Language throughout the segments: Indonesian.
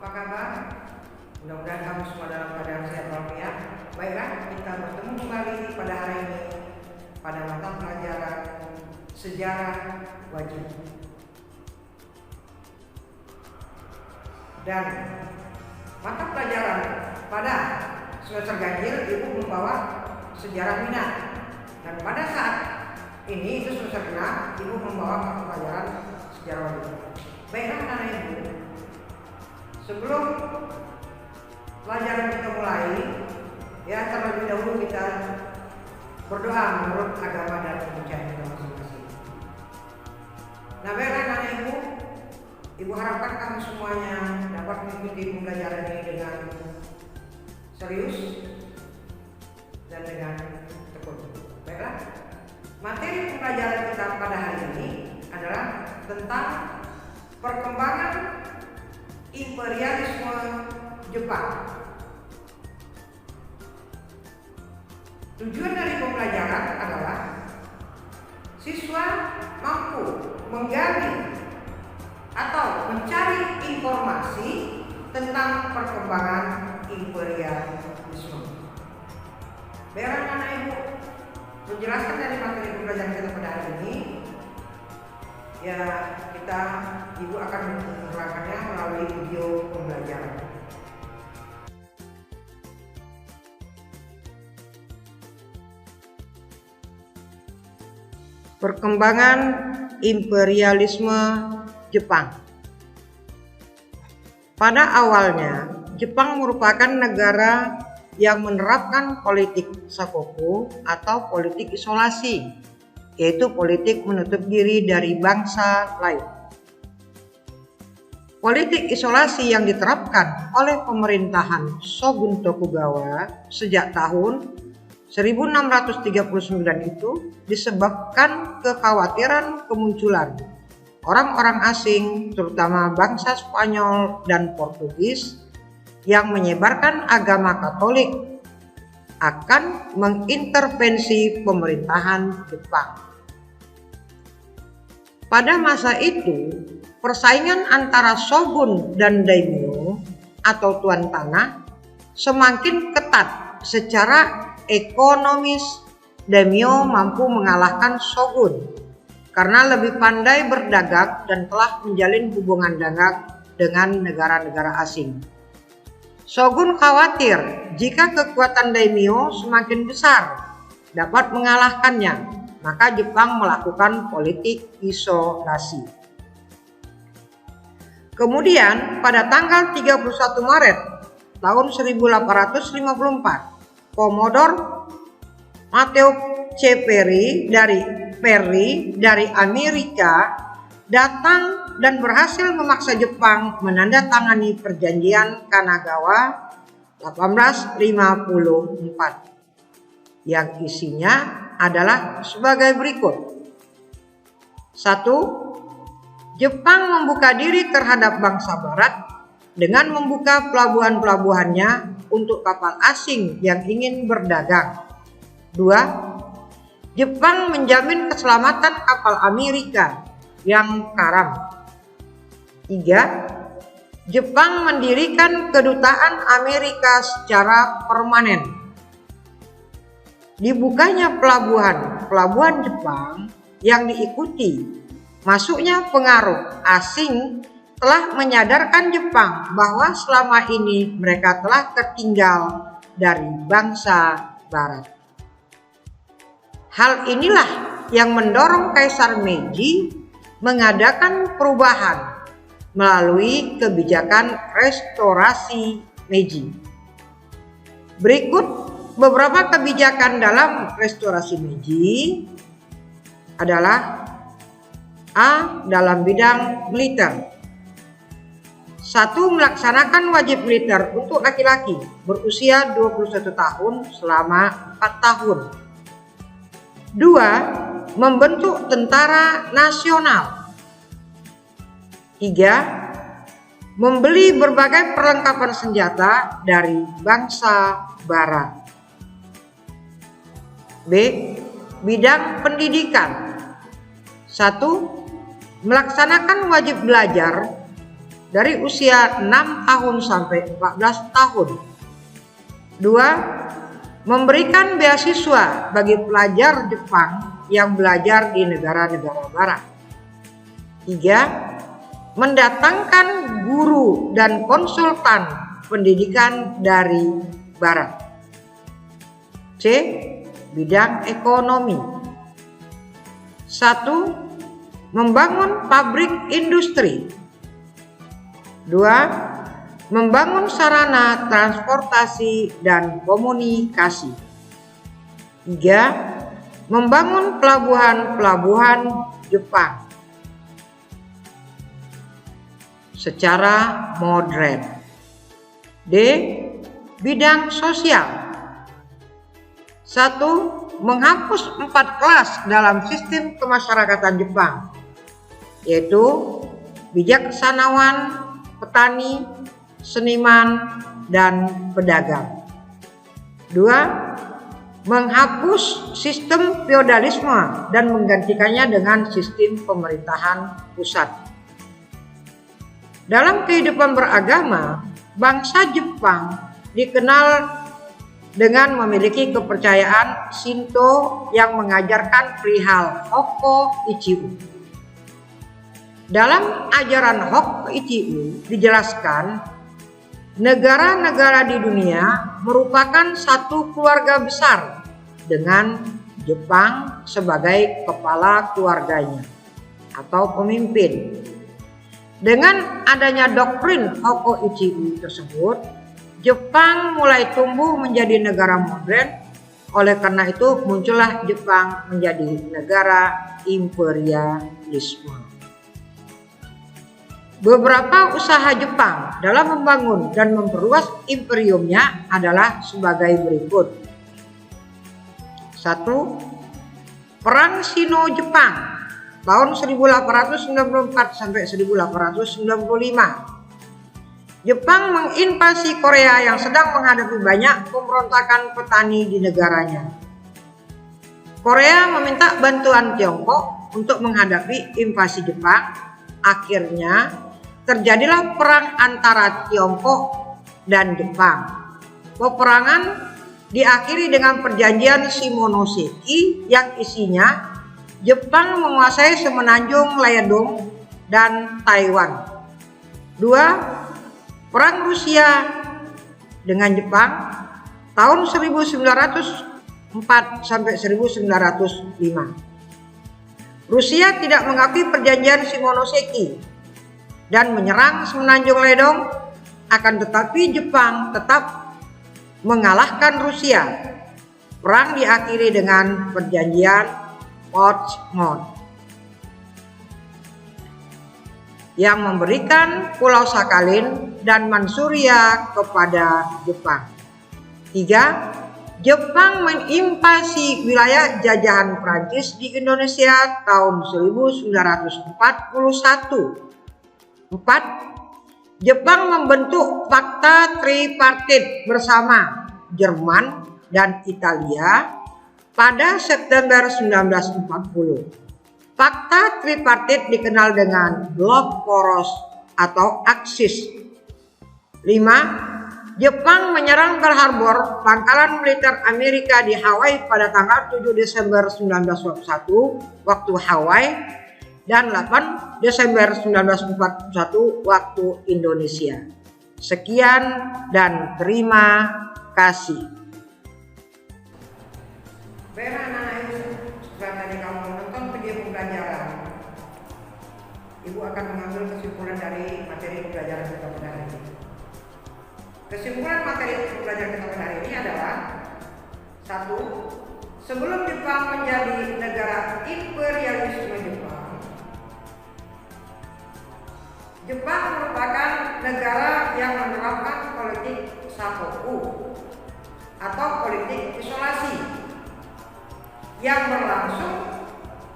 Apa kabar? Mudah-mudahan kamu semua dalam keadaan sehat walafiat. Baiklah, kita bertemu kembali pada hari ini pada mata pelajaran sejarah wajib. Dan mata pelajaran pada semester ganjil ibu membawa sejarah minat. Dan pada saat ini itu semester genap, ibu membawa mata pelajaran sejarah wajib. Baiklah anak-anak ibu, sebelum pelajaran kita mulai, ya terlebih dahulu kita berdoa menurut agama dan kepercayaan kita masing-masing. Nah, baiklah anak ibu harapkan kamu semuanya dapat mengikuti pembelajaran ini dengan serius dan dengan tekun. Baiklah, materi pembelajaran kita pada hari ini adalah tentang perkembangan imperialisme Jepang. Tujuan dari pembelajaran adalah siswa mampu menggali atau mencari informasi tentang perkembangan imperialisme. Baiklah anak ibu, menjelaskan dari materi pembelajaran kita pada hari ini, ya ibu akan menerangkannya melalui video pembelajaran. Perkembangan imperialisme Jepang. Pada awalnya, Jepang merupakan negara yang menerapkan politik sakoku atau politik isolasi, yaitu politik menutup diri dari bangsa lain. Politik isolasi yang diterapkan oleh pemerintahan Shogun Tokugawa sejak tahun 1639 itu disebabkan kekhawatiran kemunculan orang-orang asing, terutama bangsa Spanyol dan Portugis, yang menyebarkan agama Katolik akan mengintervensi pemerintahan Jepang. Pada masa itu, persaingan antara shogun dan daimyo atau tuan tanah semakin ketat. Secara ekonomis, daimyo mampu mengalahkan shogun karena lebih pandai berdagang dan telah menjalin hubungan dagang dengan negara-negara asing. Shogun khawatir jika kekuatan daimyo semakin besar dapat mengalahkannya, maka Jepang melakukan politik isolasi. Kemudian pada tanggal 31 Maret tahun 1854, Komodor Mateo C. Perry dari Amerika datang dan berhasil memaksa Jepang menandatangani perjanjian Kanagawa 1854 yang isinya adalah sebagai berikut. 1. Jepang membuka diri terhadap bangsa barat dengan membuka pelabuhan-pelabuhannya untuk kapal asing yang ingin berdagang. 2. Jepang menjamin keselamatan kapal Amerika yang karam. 3. Jepang mendirikan kedutaan Amerika secara permanen. Dibukanya pelabuhan Jepang yang diikuti masuknya pengaruh asing telah menyadarkan Jepang bahwa selama ini mereka telah tertinggal dari bangsa barat. Hal inilah yang mendorong Kaisar Meiji mengadakan perubahan melalui kebijakan restorasi Meiji. Berikut beberapa kebijakan dalam restorasi Meiji adalah: A. Dalam bidang militer. 1. Melaksanakan wajib militer untuk laki-laki berusia 21 tahun selama 4 tahun. 2. Membentuk tentara nasional. 3. Membeli berbagai perlengkapan senjata dari bangsa barat. B. Bidang pendidikan. 1. Melaksanakan wajib belajar dari usia 6 tahun sampai 14 tahun. 2. Memberikan beasiswa bagi pelajar Jepang yang belajar di negara-negara barat. 3. Mendatangkan guru dan konsultan pendidikan dari barat. C. Bidang ekonomi. 1. Membangun pabrik industri. 2. Membangun sarana transportasi dan komunikasi. 3. Membangun pelabuhan-pelabuhan Jepang secara modern. D. Bidang sosial. 1. Menghapus 4 kelas dalam sistem kemasyarakatan Jepang, yaitu bijaksanawan, petani, seniman, dan pedagang. 2. Menghapus sistem feodalisme dan menggantikannya dengan sistem pemerintahan pusat. Dalam kehidupan beragama, bangsa Jepang dikenal dengan memiliki kepercayaan Shinto yang mengajarkan perihal Hokko Ichiu. Dalam ajaran Hokko Ichiu dijelaskan, negara-negara di dunia merupakan satu keluarga besar dengan Jepang sebagai kepala keluarganya atau pemimpin. Dengan adanya doktrin Hokko Ichiu tersebut, Jepang mulai tumbuh menjadi negara modern. Oleh karena itu muncullah Jepang menjadi negara imperialisme. Beberapa usaha Jepang dalam membangun dan memperluas imperiumnya adalah sebagai berikut. 1. Perang Sino-Jepang tahun 1894 sampai 1895. Jepang menginvasi Korea yang sedang menghadapi banyak pemberontakan petani di negaranya. Korea meminta bantuan Tiongkok untuk menghadapi invasi Jepang. Akhirnya terjadilah perang antara Tiongkok dan Jepang. Peperangan diakhiri dengan perjanjian Shimonoseki yang isinya Jepang menguasai semenanjung Liaodong dan Taiwan. 2. Perang Rusia dengan Jepang tahun 1904 sampai 1905. Rusia tidak mengakui perjanjian Shimonoseki dan menyerang semenanjung Liaodong, akan tetapi Jepang tetap mengalahkan Rusia. Perang diakhiri dengan perjanjian Portsmouth yang memberikan Pulau Sakhalin dan Manchuria kepada Jepang. 3. Jepang menginvasi wilayah jajahan Prancis di Indonesia tahun 1941. 4. Jepang membentuk Fakta Tripartit bersama Jerman dan Italia pada September 1940. Fakta tripartit dikenal dengan blok poros atau aksis. 5. Jepang menyerang Pearl Harbor, pangkalan militer Amerika di Hawaii pada tanggal 7 Desember 1941 waktu Hawaii dan 8 Desember 1941 waktu Indonesia. Sekian dan terima kasih. Baik anak-anak ibu, setelah tadi kamu menonton video pembelajaran, ibu akan mengambil kesimpulan dari materi pembelajaran kita pada hari ini. Kesimpulan materi pembelajaran kita pada hari ini adalah 1. Sebelum Jepang menjadi negara imperialisme Jepang merupakan negara yang menerapkan politik sakoku atau politik isolasi yang berlangsung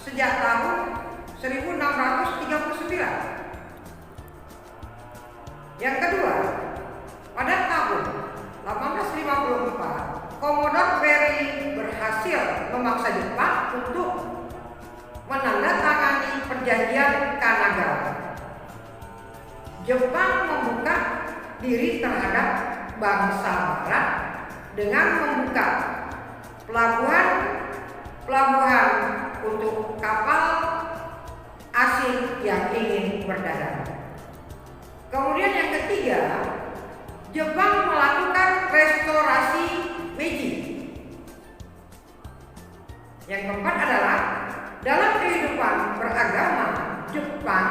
sejak tahun 1639. Yang kedua, pada tahun 1854, Commodore Perry berhasil memaksa Jepang untuk menandatangani perjanjian Kanagawa. Jepang membuka diri terhadap bangsa Barat dengan membuka pelabuhan untuk kapal asing yang ingin berdagang. Kemudian yang ketiga, Jepang melakukan restorasi Meiji. Yang keempat adalah dalam kehidupan beragama Jepang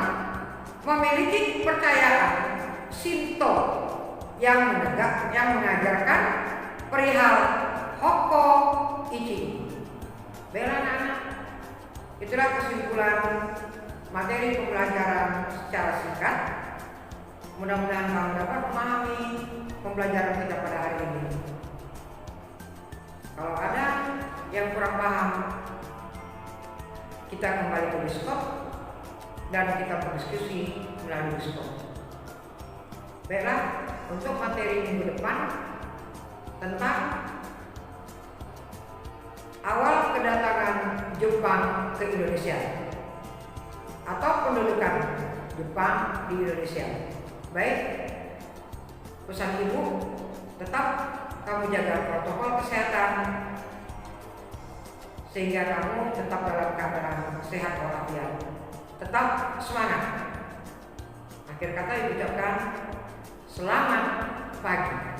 memiliki kepercayaan Shinto yang mengajarkan perihal Hokko Ichi. Baiklah anak-anak, itulah kesimpulan materi pembelajaran secara singkat. Mudah-mudahan kamu dapat memahami pembelajaran kita pada hari ini. Kalau ada yang kurang paham, kita kembali ke Biskop dan kita berdiskusi melalui Biskop. Baiklah, untuk materi minggu depan tentang awal kedatangan Jepang ke Indonesia atau pendudukan Jepang di Indonesia. Baik, pesan ibu, tetap kamu jaga protokol kesehatan sehingga kamu tetap dalam keadaan sehat walafiat. Tetap semangat. Akhir kata diucapkan selamat pagi.